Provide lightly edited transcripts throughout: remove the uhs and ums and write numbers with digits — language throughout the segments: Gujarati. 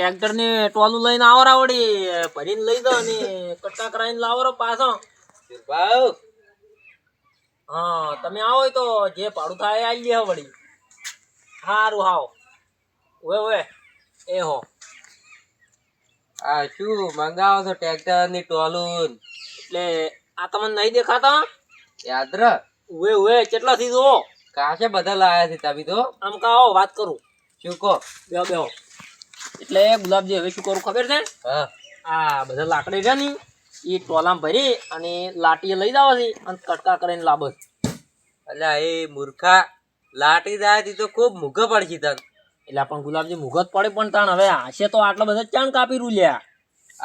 ટ્રેક્ટર ને ટોલું લઈને આવરા વળી ભરીને લઈ દો ને કટકા કરાવીને લાવરો પાછો. હા તમે આવો તો જે ભાડું થાય આવી લે વળી. સારું હાવ ઓએ ઓએ એ હો. આ શું મંગાવો છો ટ્રેક્ટર ની ટોલું? એટલે આ તમને નહીં દેખાતા? યાદ ર ઉવે ઉવે કેટલા થી જો કાશે બધા લાયા છે તમે તો. આમ કાઓ વાત કરું. શું કહો? બેહો બેહો. એટલે ગુલાબજી હવે શું કરું ખબર છે? હા આ બધા લાકડી છે ને એ ટોલામાં ભરી અને લાટીએ લઈ જાવ છે અને કટકા કરીને લાવો છે. અલ્યા એ મૂર્ખા લાટી જાય તો ખૂબ મૂઘ પડશે તને. એટલે પણ ગુલાબજી મુગત પડે પણ તાણ હવે હાશે તો આટલા બધા ચાણ કાપી રૂલ્યા.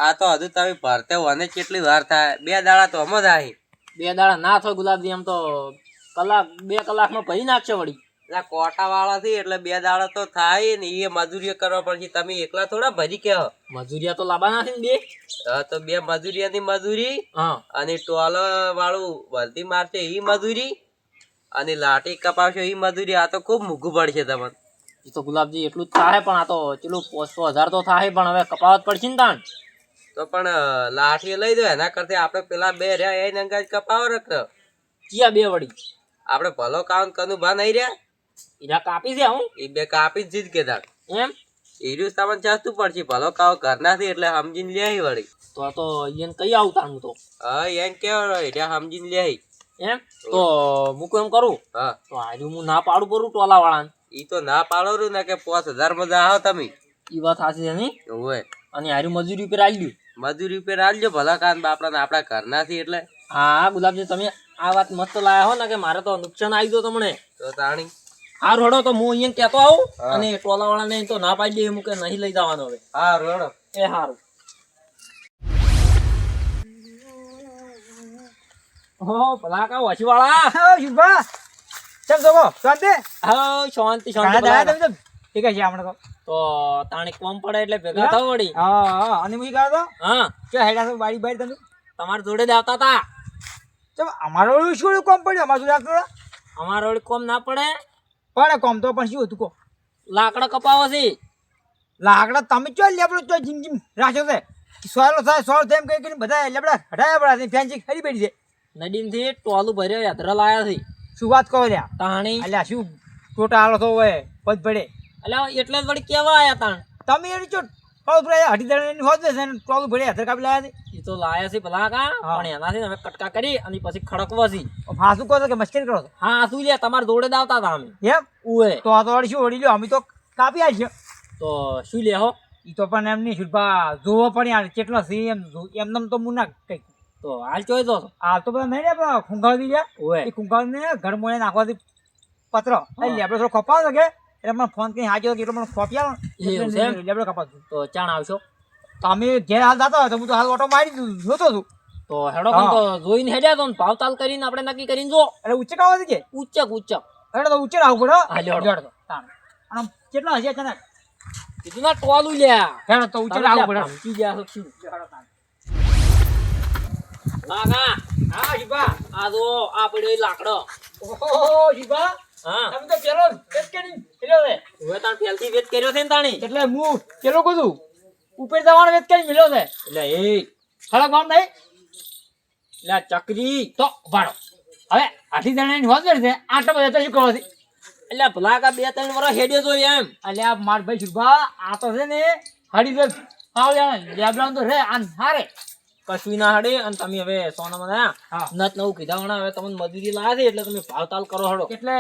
આ તો હજુ તમે ભરતે હોને કેટલી વાર થાય? 2 દાડા તો હમ જ આહી. 2 દાડા ના થાય ગુલાબજી, એમ તો કલાક 2 કલાકમાં ભરી નાખશે વળી. એટલે કોટા વાળા થી એટલે 2 દાડા તો થાય ને. એ મજૂરી કરવા પડશે. તમે એકલા થોડા ભરી કે મજૂરિયા તો લાવવાના છે ને 2. હા તો 2 મજૂરિયાની મજૂરી હા અને ટોલ વાળું વર્દી મારશે એ મજૂરી અને લાટી કપાવશો એ મજૂરી. આ તો ખૂબ મૂઘું પડશે તમને. એ તો ગુલાબજી એટલું જ થાય પણ આ તો ચેલું 500,000 તો થાય પણ હવે કપાવત પડશે ને તાણ. તો પણ લાઠી લઈ દો. એના કરતા આપણે પેલા 2 રહ્યા એ અંગાજ કપાવો રખ. ક્યાં 2 વળી? આપણે ભલો કામ કનું ભા નહીં રહ્યા ઈરા કાપી છે હું એ 2 કાપી જ કે તાર એમ. હીરું તમને સસ્તું પડશે. ભલો કાવ ઘરના થી એટલે સમજીને લે વળી. તો એને કઈ આવતા હું તો. હા એમ કેવો એટલે સમજીને લે. એમ તો મૂકું એમ કરું. હા તો હાર્યું હું ના પાડું કરું ટોલા વાળાને. ઈ તો ના પાડો ને કે 5000 માં આવો તમે. ઈ વાત સાચી છે નહીં? ઓય અને હાર્યું મજૂરી ઉપર આલ્યું. મજૂરી ઉપર આલજો ભલા કાન બાપડા આપણા ઘરના થી એટલે. હા ગુલાબજી તમે આ વાત મસ્ત લાયા હો ને કે મારે તો નુકસાન આવી ગયો તમને. તો તાણી હારું હડો તો હું અહીંયા કહેતો આવું અને ટોલા વાળાને તો ના પાડી દે એમ કે નહીં લઈ જવાનો હવે. હા રોડો એ હારું. હો ભલા કા વાસી વાળા. શુભા ચમ જોવો શાંતિ. હા શાંતિ શાંતિ ઘણા દાડા ભલા. તમે તો ઠીક છે હમણાં તો તાણી કોમ પડે એટલે ભેગા થાવ વળી. હા હા અને હું કહો તો હા કે હેડા તો બારી બારી તમે તમારી જોડે જ આવતા હતા. ચમ અમારો ઓલું શું કોમ પડ્યો અમારું શું રાખતો અમારે વળી કોમ ના પડે. પણ કોમ તો પણ શું હતું કો લાકડા કપાવો છે. લાકડા તમે ચો લેબડો ચો જીમ જીમ રાખ્યો છે સોયલો થાય સોળ તેમ કઈ કરીને બધા લેબડા હટાયા પડા છે ફેન્સી ખરી પડી છે નદીમ થી ટોલું ભર્યો યાત્રા લાયા છે. શું વાત કહો લ્યા તાણી અલ્યા શું ટોટા હાલો તો હોય પદ પડે એટલે એટલે જ વળી કેવા આયા તાણ. તમે એની ચો ટોલ પડે અઢી દડાની હોત છે ને ટોલ પડે હાથર કાપી લાયા છે એ તો લાયા છે ભલા કા પણ એનાથી હવે કટકા કરી અને પછી ખડકવા છે. ફાસું કહો છો કે મસ્કરી કરો છો હા શું લે તમારે જોડે જ આવતા હતા અમે. એમ ઉએ તો આ તો વળી શું વળી લ્યો અમે તો કાપી આવીએ તો શું લે હો. ઈ તો પણ એમ નહીં શુભા જોવો પડે યાર કેટલો છે એમ તો મુના કઈ તો હાલ ચોઈ દો. હાલ તો બધા નહીં રે ખૂંગાળી દી ઓએ એ ખૂંગાળીને ઘર મોડે નાખવાથી પત્ર લેબડો થોડો ખપાવ કે એટલે મને ફોન કઈ હાજર એટલો મને ખોપી આવો એવું છે એમ? લેબડો કપાતું તો ચાણ આવશો તમે ઘેર હાલ જતા હોય તો હું તો હાલ ઓટો મારી જોતો છું તો હેડો પણ તો જોઈને હેડ્યા તો ભાવ તાલ કરીને આપણે નક્કી કરીને જો. એટલે ઉચ્ચ કાવા છે કે ઉચ્ચક ઉચ્ચક એટલે તો ઉચ્ચ આવું પડે હા, લ્યો. લ્યો તો તાણ. અને કેટલા હશે તને કીધું ના ટોલું લ્યા. હેડો તો ઉચ્ચ આવું પડે ધમકી ગયા છો શું? હેડો તાણ. હા હા હા શુભા આ જો આ પડ્યો એ લાકડો. ઓહો શુભા હા તમે તો પેલો પેટ કરી પેલો છે હવે તાણ પહેલથી વેચ કર્યો છે ને તાણી. એટલે હું પેલો કીધું ઉપર જવાનો વેત કરી મિલ્યો છે એટલે એ ખરા ગામ નહીં એટલે આ ચકરી તો ભાડો હવે આઠી જણાની હોત છે આટલા બધા તો શું કરો છે એટલે ભલા કા 2-3 વર્ષ હેડ્યો જો એમ. એટલે આ માર ભાઈ શુભા આ તો છે ને હડી તો આવડ્યા લેબડાઉન તો રે આન હારે કશું ના હડે અને તમે હવે સોનામાં ના હા નત નવું કીધા વણા હવે તમને મજૂરી લાયા છે એટલે તમે ભાવ તાલ કરો હડો. એટલે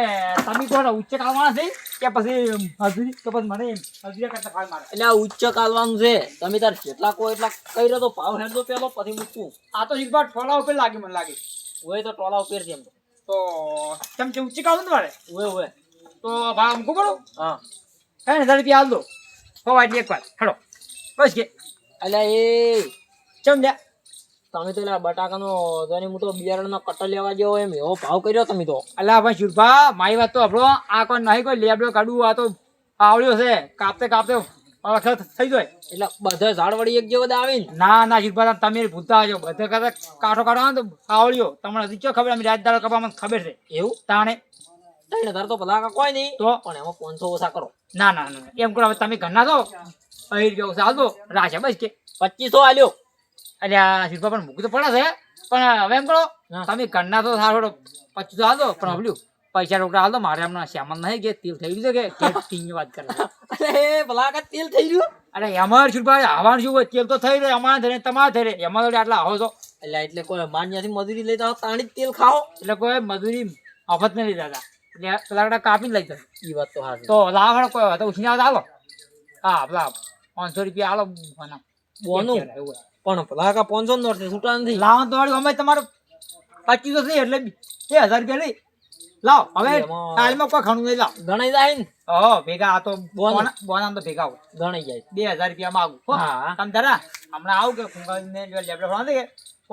તમે તો ઉચ્ચ કાલવાના છે કે પછી મજૂરી તો પછી મને મજૂરી કરતા ફાળ મારે એટલે આ ઉચ્ચ કાલવાનું છે. તમે તાર જેટલા કો એટલા કઈ રહ્યો તો ભાવ હેડજો પેલો પછી મૂકવું. આ તો શુભા ઠોલા ઉપર લાગે મને લાગે હોય તો ટોલા ઉપર છે એમ તો ચમચે ઉચ્ચ કાલવું ને મારે હોય હોય તો ભાવ મૂકું પડું હા. 3000 રૂપિયા હાલ દો ફવાય એક વાર હેડો બસ કે એટલે એ ચમ લ્યા તમે તો એટલે બટાકાનો જોને હું તો બિયારણનો કટ્ટો લેવા જેવો એમ એવો ભાવ કર્યો તમે તો. અલ્લા ભાઈ શુભા મારી વાત તો આપણો આ કોઈ નહીં કોઈ લેબડો કાઢવું આ તો આવડ્યો છે કાપતે કાપતે વખત થઈ જાય એટલે બધા ઝાડ વળી એક જેવો જ આવે ને. ના ના શુભા તમે ભૂલતા આવજો બધા કરતા કાંઠો કાઢો ને તો આવડ્યો તમને હજી શું ખબર અમે રાજદાર કપા મને ખબર છે એવું તાણે 3000 તો ભલા કોઈ નહીં તો પણ એમાં 500 ઓછા કરો. ના ના ના એમ કરો હવે તમે ઘરના છો અહીં રૂપિયા ઓછા હાલતો રાશે બસ કે 2500 આલ્યો. એટલે આ શિલ્પા પણ મૂકી તો પડે છે પણ હવે એમ કરો હા. તમે ઘરના તો સારો 2500 હાલતો પણ હબલ્યું પૈસા રોકડા હાલતો મારે હમણાં શ્યામલ નહીં કે તેલ થઈ ગયું છે કે ટીની વાત કરે અરે ભલા કાકા તેલ થઈ રહ્યું. અરે અમાર શિલ્પા આવવાનું શું હોય તેલ તો થઈ રહે અમારે થઈ તમારે થઈ રહે એમાં તો આટલા આવો છો એટલે કોઈ માન્યાથી મજૂરી લેતા હો તાણી જ તેલ ખાઓ. એટલે કોઈ મજૂરી મફત નહીં લીધા હતા એટલે પેલા કાપીને લઈ જાય ઈ વાત તો હાચી. તો લાવ કોઈ તો ઉછીને આવતા હાલો હા પેલા 500 રૂપિયા હાલો બોનું એવું પણ ભલા કાકા 500 નોટ છૂટા નથી. લાવો તો વળી અમે તમારું 2500 થઈ એટલે 1000 રૂપિયા લઈ લાવ હવે એમાં- હાલમાં કોઈ ખાણું નહીં લાવ ગણાઈ જાય ને ભેગા આ તો બોન. બોનામ તો ભેગા આવું ગણાઈ જાય. 2000 રૂપિયા માંગુ હો. હા. તમે તારા હમણાં આવું કે ફૂંકાઈને લેબડે ફોન દે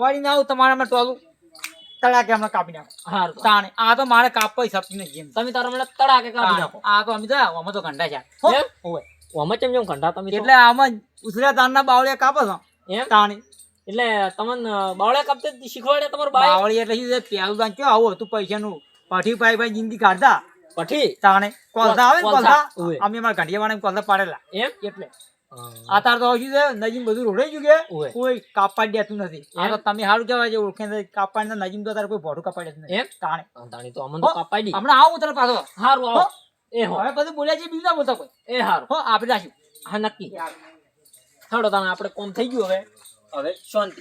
વાળીને આવું તમારા માં ટોલું તળાકે હમણાં કાપી નાખો હારું. તાણે આ તો મારે કાપવા સપતી નહીં જેમ તમે તારા મને તડાકે કાઢી નાખો. આ તો અમે તો અમે તો કંડા છે હો. એમ? ઓવે. ઓમાં ચમ કંઠા તમે તો? એટલે આમાં ઉસરા તારના બાવળિયા કાપો છો એમ તાણી એટલે તમને બાવળે કાપતે શીખવાડે તમારો બાય બાવળી એટલે શું છે પેલું તાન કેવું આવું હતું પૈસાનું પઠી પાઈ પાઈ જિંદગી કાઢતા પઠી તાણે કોલસા આવે ને કોલસા. કોલસા ઓવે. અમે અમારા ઘંટિયાવાળાને કોલસા પાડેલા એમ એટલે આતાર તો શું છે નજીમ બધું રોડાઈ ગયું કે ઓવે. કોઈ કાપવા દેતું નથી આ તો તમે સારું કહેવાય છે ઓળખે કાપવાની નજીમ તો તારે કોઈ ભોડું કાપવા દેતું નથી એમ? તાણે તાણી તો અમને તો કાપાઈ દી. હમણાં આવું તારે પાછો હારું આવો. એ હો હવે બધું બોલ્યા છે બીજું ના બોલતા કોઈ એ હારું. હો આપણે રાખ્યું હા નક્કી. હાડો તાણે આપણે કોમ થઈ ગયું હવે શાંતિ.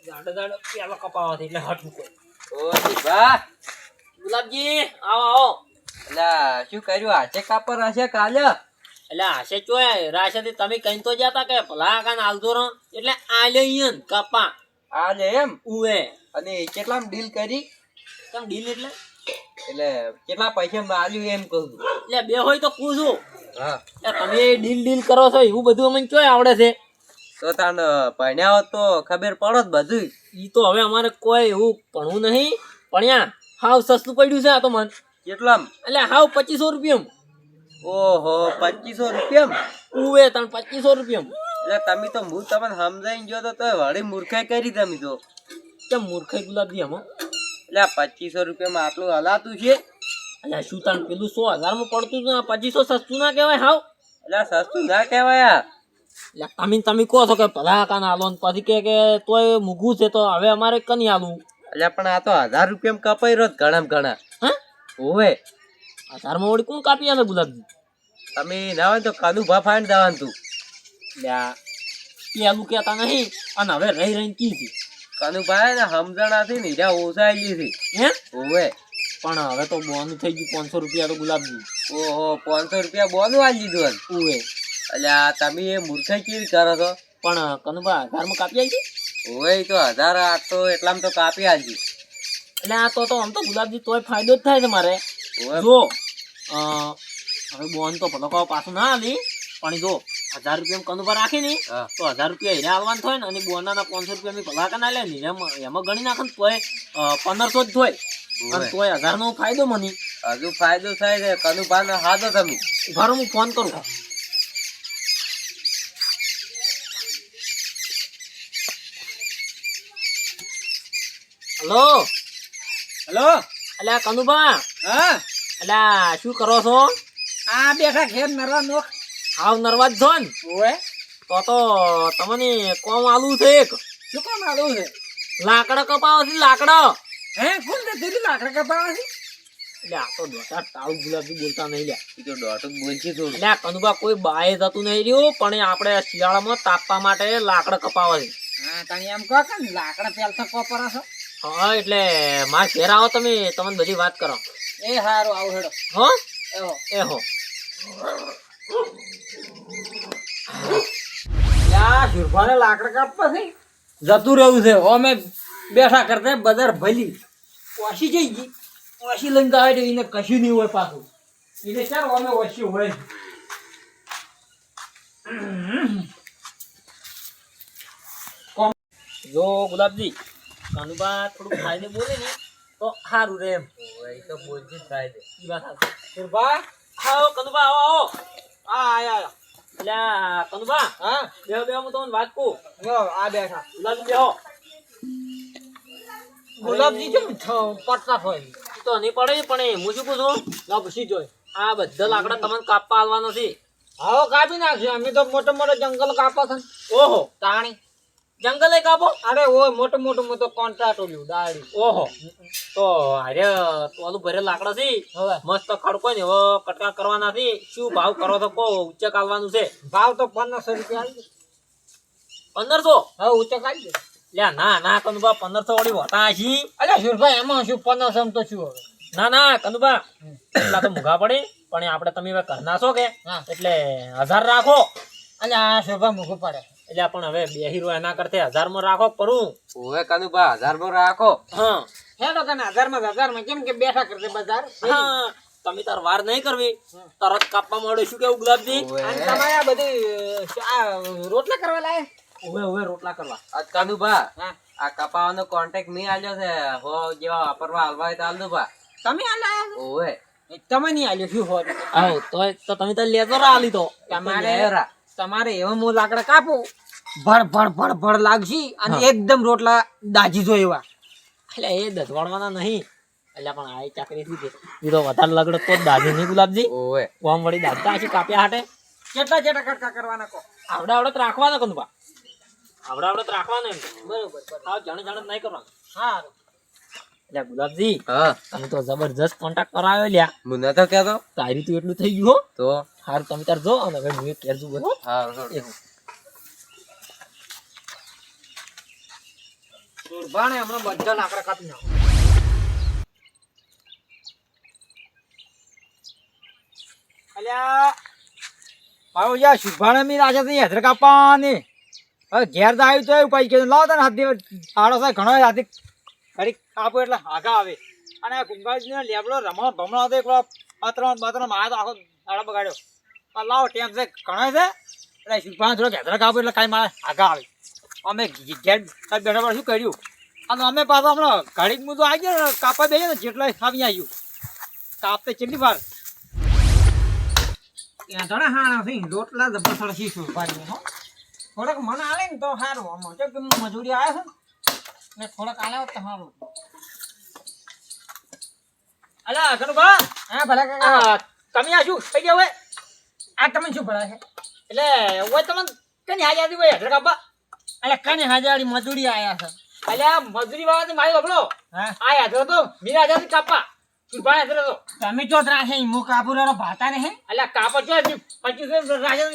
દાડો દાડો પેલો કપાવાથી એટલે હટ મૂકો. ઓ શિલ્પા ગુલાબજી આવો આવો. અલા શું કર્યું હાથે કાપર હશે કાલે એટલે આશે ચોય રાશેથી તમે કઈ તો જતા કે ભલા કાન આલતો રહો એટલે આલ્યો ઈયન કપા આજે એમ ઉવે. અને કેટલામ ડીલ કરી તમ ડીલ એટલે કેટલા પૈસા માલ્યું એમ કહું છું. એટલે બે હોય તો પૂછું. હા એટલે તમે ડીલ ડીલ કરો છો એવું બધું અમને ચોય આવડે છે. તો તાન ભણ્યા હોત તો ખબર પડત બધું. ઈ તો હવે અમારે કોઈ એવું ભણવું નહીં ભણ્યા હાવ સસ્તું પડ્યું છે આ તો મન. કેટલામ એટલે હાવ 2500 રૂપિયા ઓહો 2500 રૂપિયા ઉવે તણ 2500 રૂપિયા. એટલે તમે તો હું તમને સમજાઈને ગયો તો તોય વળી મૂર્ખાઈ કરી તમે તો. કેમ મૂર્ખાઈ ગુલાબજી આમાં? એટલે 2500 રૂપિયામાં આટલું હલાતું છે. એટલે શું તણ પેલું 100,000 માં પડતું હતું 2500 સસ્તું ના કહેવાય હાવ. એટલે સસ્તું ના કહેવાય આ. એટલે તમે કહો છો કે ભલા કાન આલો ને પછી કે તોય મૂઘું છે તો હવે અમારે કની આલું. એટલે પણ આ તો 1000 રૂપિયામાં કપાઈ રહ્યો ઘણા ઘણા હા હોવે 1000 માં વળી કોણ કાપી આલે ગુલાબજી? તમે ના હોય તો કાનું ભા ફાઈન જવાનું તું. પેલું કહેતા નહીં અને હવે રહી રહીને કી છે કાનું ભાઈ ને સમજણાથી ને હીરા ઓછાયેલી છે. એમ? હોવે પણ હવે તો બોનું થઈ ગયું 500 રૂપિયા તો ગુલાબજી. ઓહો 500 રૂપિયા બોનું આલી દીધું હન. ઉવે એટલે આ તમે એ મૂર્ખાઈ કેવી કરો છો. પણ કનુભા 1000 માં કાપી આવી? હોવે ઈ તો 1000 આ તો એટલામાં તો કાપી આલજી. એટલે આ તો આમ તો ગુલાબજી તોય ફાયદો જ થાય છે મારે. હોવે જો હવે બોન તો ભલો કહો પાછું ના આલી પણ જો 1000 રૂપિયા કનુભા રાખી ને હા. તો 1000 રૂપિયા હીરા આલવાનું થાય ને અને બોના 500 રૂપિયા મેં ભલા કાન આલે ને એમાં ગણી નાખે ને તોય 1500 જ થાય અને હોવે. તોય 1000 નો ફાયદો મને. હજુ ફાયદો થાય છે કનું ભા ને હાથો તમે. ઉભારો હું ફોન કરું. હલો હેલો અલ્યા કનુભા હા અલ્યા શું કરો છો? આ બેઠા ઘેર નરવા નોખ હાવ નરવા જ છો ને ઓએ તો તમને કોમ આલુ છે એક શું કામ આલું છે લાકડા કપાવો છે લાકડા. હે કોણ તે તેરી લાકડા કપાવા છે એટલે આ તો દોટા તાવ ગુલાબી બોલતા નહીં લ્યા. ઈ તો દોઢું બોલছি થોડું. એટલે આ કનુભા કોઈ બાએ જતું નહીં રહ્યું પણ આપણે શિયાળામાં તાપવા માટે લાકડા કપાવા છે. હા તને એમ કહો કે લાકડા પેલતા કોપરા છો હા એટલે મારા ઘેર આવો તમે તમને બધી વાત કરો. એ હારું આવું હેડો હો એહો એ હો યા શિરભાને લાકડા કાપવા છે જતું રહ્યું છે અમે બેઠા કરતા બજાર ભલી ઓછી જઈ ગઈ ઓછી લઈને તો આવે એને કશું નહીં હોય પાછું એને ચાર અમે ઓછી હોય જો ગુલાબજી કનુભા થોડું ફાયદે બોલે ને તો સારું રે એમ. હોવે ઈ તો બોલছি જ થાય છે. ઈ વાત સાચી. શિરભા આવો કનુભા આવો આવો. આ આયા એટલે આ કનુભા હા બેહો બેહો હું તમને વાત કહું. જો આ બેઠા ગુલાબજી બેહો. ગુલાબજી કેમ પડતા હોય ઈ તો નહીં પડે પણ હું શું પૂછું ના પૂછી જોઈ આ બધા લાકડા તમને કાપવા આલવાના છે. આવો કાપી નાખશું અમે તો મોટો મોટો જંગલ કાપો છે ઓહો તાણી જંગલે કાપો અરે ઓ મોટો કોન્ટ્રાક્ટ ઓલ્યું દાડી ઓહો તો અરે ઓલું ભરે લાકડા છે હવે મસ્ત ખડકો ને હવે કટકા કરવાના છે શું ભાવ કરો તો કહો ઉચ્ચક આલવાનું છે ભાવ તો 1500 રૂપિયા આવી 1500 હવે ઉચ્ચ કાઢી દે લ્યા ના ના કનુબા 1500 વાળી હોતા છી અલ્યા સુરભાઈ એમાં શું 1500 તો શું હવે ના ના કનુબા એટલા તો મૂઘા પડે પણ આપણે તમે હવે કરના છો કે હા. એટલે 1000 રાખો અલ્યા સુરભાઈ મૂકવું પડે એટલે પણ હવે 2 હીરો એના કરતે 1000 માં રાખો કરું ઓવે કનુભા 1000 માં રાખો. હા હેડો તને 1000 માં કેમ કે બેઠા કરતે બજાર હા તમે તાર વાર નહીં કરવી તરત કાપવા મળે શું કેવું ગુલાબજી ઓવે. અને તમારે આ બધી આ રોટલા કરવા લાય ઓવે રોટલા કરવા આ કનુભા હા આ કપાવાનો કોન્ટેક્ટ મે આલ્યો છે હો જેવા વાપરવા હાલવા હોય તો હાલ દો ભા. તમે આ લાયા ઓવે તમે નહીં આલ્યો શું હોત આવ તો તમે તો લેતો રાલી તો તમારે એવા મો લાકડા કાપો ભડ લાગશી અને એકદમ રોટલા દાજી જો એવા એટલે એ દસવાડવાના નહીં એટલે પણ આ ચાકરી થી છે એ તો વધારે લગડો તો જ દાજે નહીં ગુલાબજી ઓવે ઓમ વળી દાજતા હશે કાપ્યા હાટે કેટલા કટકા કરવાના કો આવડે આવડે તો રાખવાના કંદુબા આવડે તો રાખવાના એમ બરોબર હા જાણે જાણે નહીં કરવાનું હા એટલે ગુલાબજી હા તમે તો જબરજસ્ત કોન્ટેક્ટ કરાવ્યો લ્યા મને તો કહેતો તારી તો એટલું થઈ ગયું હો તો હારું તમે તાર જો અને હવે હું કેર જુ બરો હા સુરભાણે હમણાં બધા લાકડા કાપી નાખો અલ્યા મારો યાર સુરભાણે મી રાજા થી હેદર કાપવાની હવે ઘેર તો આવ્યું તો એવું કઈ કે લાવ તને હાથી આડો છે ઘણો હાથી ઘડી કાપો એટલે આગા આવે અને આ કુંભાજીનો લેબડો રમણો ભમણો હતો એકલો બતરણ મારા તો આખો દાડો બગાડ્યો આ લાવો ટેમ છે ઘણો છે એટલે સુરભાણે થોડો હેદર કાપો એટલે કાંઈ મારે આગા આવે અમે ઘેર બેઠા બેઠા શું કર્યું અને અમે પાછા હમણાં ઘડીક મુદ્દો આવી ગયો ને કાપવા દઈએ ને જેટલા આવી આવ્યું કાપતે કેટલી વાર ત્યાં થોડા હા નથી રોટલા જબરદસ્ત શીશું પાડીને હો થોડાક મને આલે ને તો સારું આમાં કેમ કે મજૂરી આવે છે ને થોડાક આલે હોત તો સારું અલા કનુભા હા ભલા કાકા તમે આ શું થઈ ગયા હોય આ તમે શું ભળા છે એટલે હોય તમે કની હાજારી હોય હેઠળ કાપા એટલે કની હાજારી મજૂરી આયા છે એટલે આ મજૂરી વાળા મારી બાબલો હા આ હેઠળ તો મીરા હાજારી કાપા સુરભાઈ હેઠળ તો તમે ચોથ રાખે મુ કાપુરાનો ભાતા ને હે એટલે કાપા ચો 25 રાજા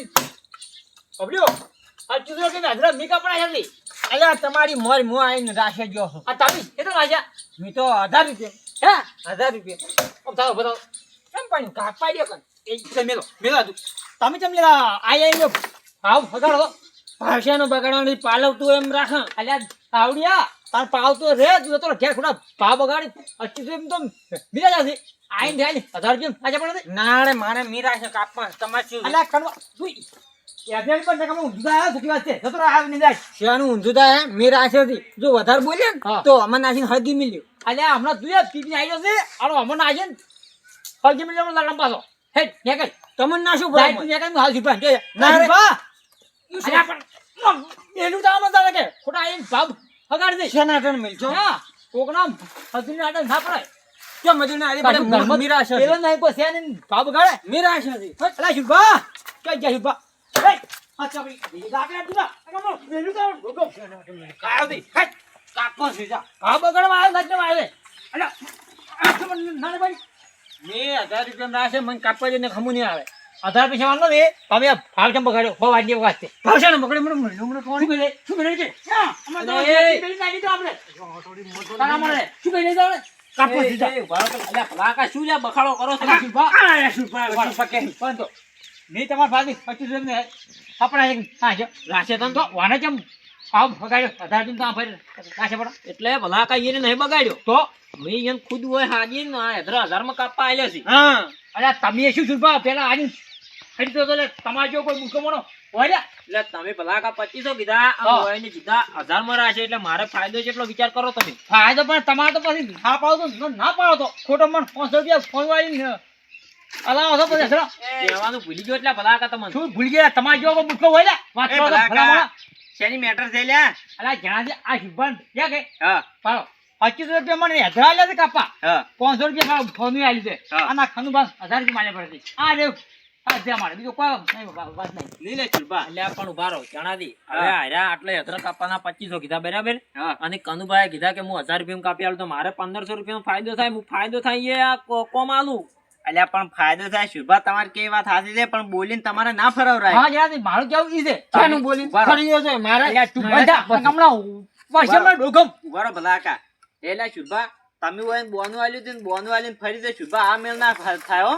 બબલ્યો 25 કે હેઠળ મી કાપડા હેઠળ એટલે તમારી મોર મુ આઈને રાખે ગયો છું આ તમે કેટલા રાજા મી તો 1000 રૂપિયા હે 1000 રૂપિયા બતાવો બતાવો કેમ પણ કાપા દે કન એ મેલો તું તમે કેમ લેલા આઈને ભાવ ફગાડો ભાષાનો બગાડવાની પાલવતું એમ રાખ અલ્યા આવડિયા તાર પાવતો રે તું તો ઘેર ખોડા ભાવ બગાડી 25 એમ તો બીજા જાસી આઈને જાય 1000 રૂપિયા આજે પડે ના રે મારે મીરા છે કાપવા તમાર શું અલ્યા કનવા તું યાદેલ પણ નકમ ઊંધું આયા સુકી વાત છે જતો આવ ની જાય શેનું ઊંધું થાય મીરા છે જો વધારે બોલે ને તો અમને નાખીને હળદી મિલ્યું અલ્યા હમણાં તું પીપી આવી જશે આલો અમને નાખે ને હળદી મિલ્યો લગન પાછો હે ને કઈ તમને ના શું ભાઈ તું ને કઈ હાલ સુપા જો ના રે અલ્યા પણ એનું તો આમ દાદા કે ખોટા આઈને ભાવ હગાડ દે શેનાટન મિલજો હા કોકના હજુ નાટન ના પડાય કે મજૂરને આલી પડે મીરા છે પેલો નહીં કો શેને ભાવ બગાડે મીરા છે અલ્યા સુપા કે જા સુપા હે અચ્છા ભાઈ લાકડા તું ના મેલું તો ગોગો શેનાટન મિલ કાયો દે હે કાપો સીજા ભાવ બગાડવા આવે નજર આવે અલ્યા ના ભાઈ મે 1000 રૂપિયા ના છે મને કાપવા જઈને ખમુ નહીં આવે 1000 પૈસા વાળો ને તમે ભાવ કેમ બગાડ્યો હો વાજે વાસ્તે ભાવ છે ને બગડે મને કોણ બોલે શું બોલે છે અમાર તો બેલી નાખી તો આપણે થોડી મોટો તારા મળે શું બોલે છે કાપો સીધા અલ્યા ભલાકા શું લ્યા બખાડો કરો છો સુભા આ સુભા કે પણ તો મે તમાર ભાગી 25 ને આપણા એક હા જો રાશે તન તો વાને કેમ ભાવ બગાડ્યો 1000 તો ફરી રાશે પડો એટલે ભલાકા એને નહીં બગાડ્યો તો મે એને ખુદ હોય હાજી ને 1000 માં કાપવા આલ્યો છે હા અલ્યા તમે શું સુભા પેલા આજી હડી તો લે તમાજો કોઈ મુકો મોનો હોય એટલે તમે ભલાકા 2500 કીધા આ હોયને કીધા 1000 માં રાશે એટલે મારે ફાયદો કેટલો વિચાર કરો તમે ફાયદો પણ તમારે તો પછી ના પાડો તો ના પાડો તો ખોટો મન 500 રૂપિયા ફોન વાળી અલાવો તો પછી કહેવાનું ભૂલી ગયો એટલે ભલાકા તમને શું ભૂલી ગયા તમાજો કોઈ મુકો હોય વાત કરો ભલા શેની મેટર છે લ્યા અલા જાણે આ શુભન ક્યાં કે હા પાડો 2500 રૂપિયા મને હેદરા લે કાપા 500 રૂપિયા ફોન આવી છે આના ખનું બસ 1000 રૂપિયા માલે પડતી આ રે હા ત્યાં મારે બીજું કોઈ નહીં વાત નહીં. નહીં લે છુરબા. અલ્યા પણ ઉભા રહો જણાદી હવે હા. આર્યા આટલે અદરક કાપવાના 2500 કીધા બરાબર હા અને કનુભાઈ કીધા કે હું 1000 રૂપિયા કાપી આલું તો મારે 1500 રૂપિયાનો ફાયદો થાય હું ફાયદો થાય એ આ કોમ આલું અલ્યા પણ ફાયદો થાય શુભા તમારે કેવી વાત સાચી છે પણ બોલીને તમારે ના ફરવરાય. હા જણાજી મારું કેવું ઈ છે શાનું બોલી ઉભા રહો. ફરી ગયો છે મારે અલ્યા તું બધા હમણાં પૈસામાં ડોકમ ઉભા રહો ભલા કાકા. એટલે શુભા તમે હોય ને બોનું આલ્યું હતું ને બોનું આલ્યું ને ફરી તો શુભા આ મેળ ના થાય હો.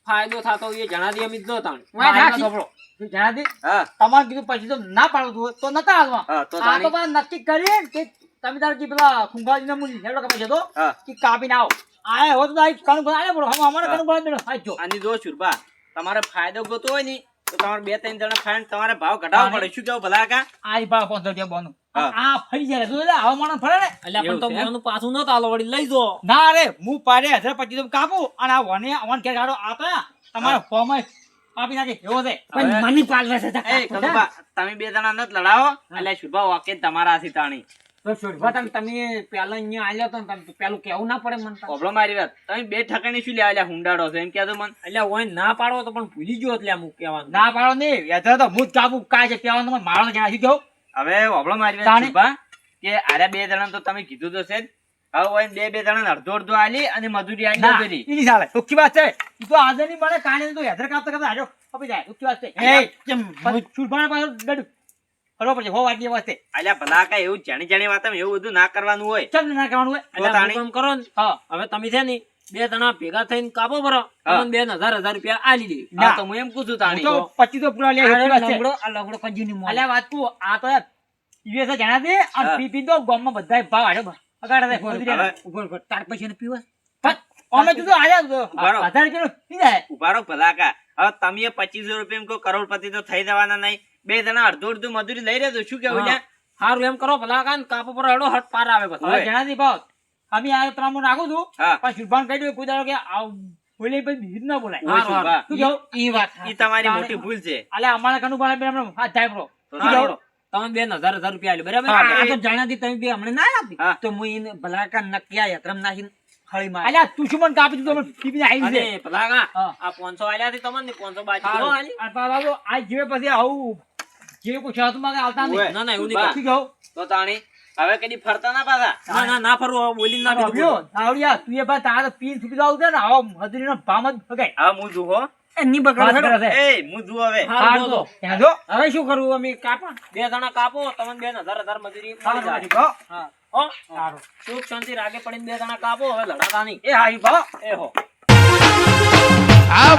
ફાયદો થતો એ જણાદી અમિત નો તાણ વાત મારી સાચી. ના સાંભળો. જણાજી હા તમારે કીધું પછી તો ના પાડવું હોય તો નતા હાલવા હા તો આ તો તાણી. પણ નક્કી કરીએ કે તમે તારે કે પેલા ખુંભાજીને મૂકી હેડો કપાઈ જતો હા કે કાપીને આવો આયા હોત તો આ કણું પણ આલે બોલો હમ અમારે હા. કણું પણ મેળો હા જો અને જો શુભા તમારે ફાયદો ગોતો હોય ને તો તમારે 2-3 જણા ફાઈન તમારે ભાવ ઘટાડવો પડે. શું કેવું ભલા કાકા? આ ભાવ 500 રૂપિયા બોનું હા. આ ફરી જાય તો આવા માણસ ફરે ને અલ્યા પણ એવું તો છે એમ? મોનું પાછું ન તાલો વળી લઈ જો ના રે હું પાડે 1025 કાપું અને આ વને અવન કે ગાડો આતા તમારા ફોર્મ આપી નાખે એવો છે પણ મની પાલવે છે એ કનુભા, તમે 2 જણા નત લડાવો એટલે શુભા વાકે તમારા હાથી તાણી. તો છોડવા તમે પેલા અહીંયા આલ્યો તો ને તમે પેલું કેવું ના પડે મને તો. ઓભળો મારી વાત. તમે 2 ઠકાણી શું લેવા લ્યા હુંડાડો છો એમ કહેતો મન. અલ્યા ઓય ના પાડો તો પણ ભૂલી ગયો એટલે આમ કહેવાનું ના પાડો નહીં યાર તો હું જ કાપું કાય છે કહેવાનું તમે મારો જણા શું કેવું હવે ઓભળો મારી વાત તાણી. શુભા કે આર્યા 2 જણા તો તમે કીધું તો છે જ. હવે હોય ને 2 જણા અડધો અડધો આલી અને મજૂરી આલી ના કરી. ઈ નહીં ચાલે સુખી વાત છે ઈ તો આજે નહીં મળે કાણે તો હેદર કાપતા કાપતા હાજો કપી જાય સુખી વાત છે એ કેમ છુરભાના પાસે ડડ બરોબર છે હો વાગ્યે વાસ્તે અલ્યા ભલા કાંઈ એવું જાણી જાણી વાતમાં એવું બધું ના કરવાનું હોય. ચમ ના કરવાનું હોય એટલે તાણી. હું કામ કરો ને હા હવે તમે છે ને 2 જણા ભેગા થઈને કાપો બરો હા. તમને 1000 રૂપિયા આલી દે ના. હા તો હું એમ પૂછું તાણી. તો 25 તો પૂરા લે સુખી વાત છે આ લંગડો કંજીની મોં. અલ્યા વાત તું આ તો યાર યુએસ જણા દે અને હા. પી તો ગામમાં બધાય ભાવ હાડો અગાડે ઉભો રહો, હવે ઉભો રહો. તાર પૈસાને પીવા અમે તું તો આયા બરાબર. 1000 રૂપિયા પી જાય ઉભા રહો ભલા કા. હવે તમે 2500 રૂપિયા કોઈ કરોડપતિ તો થઈ જવાના નહીં. 2 જણા અડધું અડધું મજૂરી લઈ રહ્યા છો. શું કેવું લ્યા? હારું એમ કરો ભલા કાન કાપો પર હેડો હટ પાર આવે બધા હવે જણા દી ભાવ અમે આ ત્રામો નાખું છું હા. પણ શુભાન કહી દઉં કોઈ દાડો કે આવ બોલે પછી બીજ ના બોલાય હોય હારું, શુભા. શું કેવું ઈ વાત ઈ તમારી મોટી ભૂલ છે. અલ્યા અમારા કનું પણ અમે હાથ જાય બ્રો તો શું કેવું? તમે 1000 રૂપિયા આલ્યો બરાબર હા, આ તો જાણ્યાથી તમે બે હમણાં ના આપી હા. તો હું એને ભલા કાન નક્યા યત્રમ નાખીને હળી મારી અલ્યા તું શું મને કાપી દીધું અમે પીપીને આવી છે અને ભલા કા હા. આ 500 આલ્યા થી તમને 500 બાકી હારું. હો આલી અને બાબા આ જીવે પછી આવું જે કોઈ શરતમાં કે આવતા નહીં હોય. ના ના એવું બા. નહીં શું કેવું? તો તાણી હવે કદી ફરતા ના પાછા. ના ના ના ફરવું હવે બોલીને ના બીજું ભાભીઓ, બોલો. નાવડિયા, તું એ ભાઈ તારે પીન છૂટી જાવ છે ને આવો મજૂરીનો ભાવ જ ભગાય. હવે હું જુઓ. એ ની વાત બગાડો કરે હેડો. છે. એ હું જુઓ હવે. હારું, હારું જો તો. તો. ત્યાં જો. હવે શું કરવું અમે કાપો 2 જણા કાપો તમને 1000 મજૂરી મળી જાય. હારું, ભાઈ. હા હો હારું. સુખ શાંતિ રાગે પડીને 2 જણા કાપો હવે લડાતા નહીં એ હારી ભાવ. એ હો આ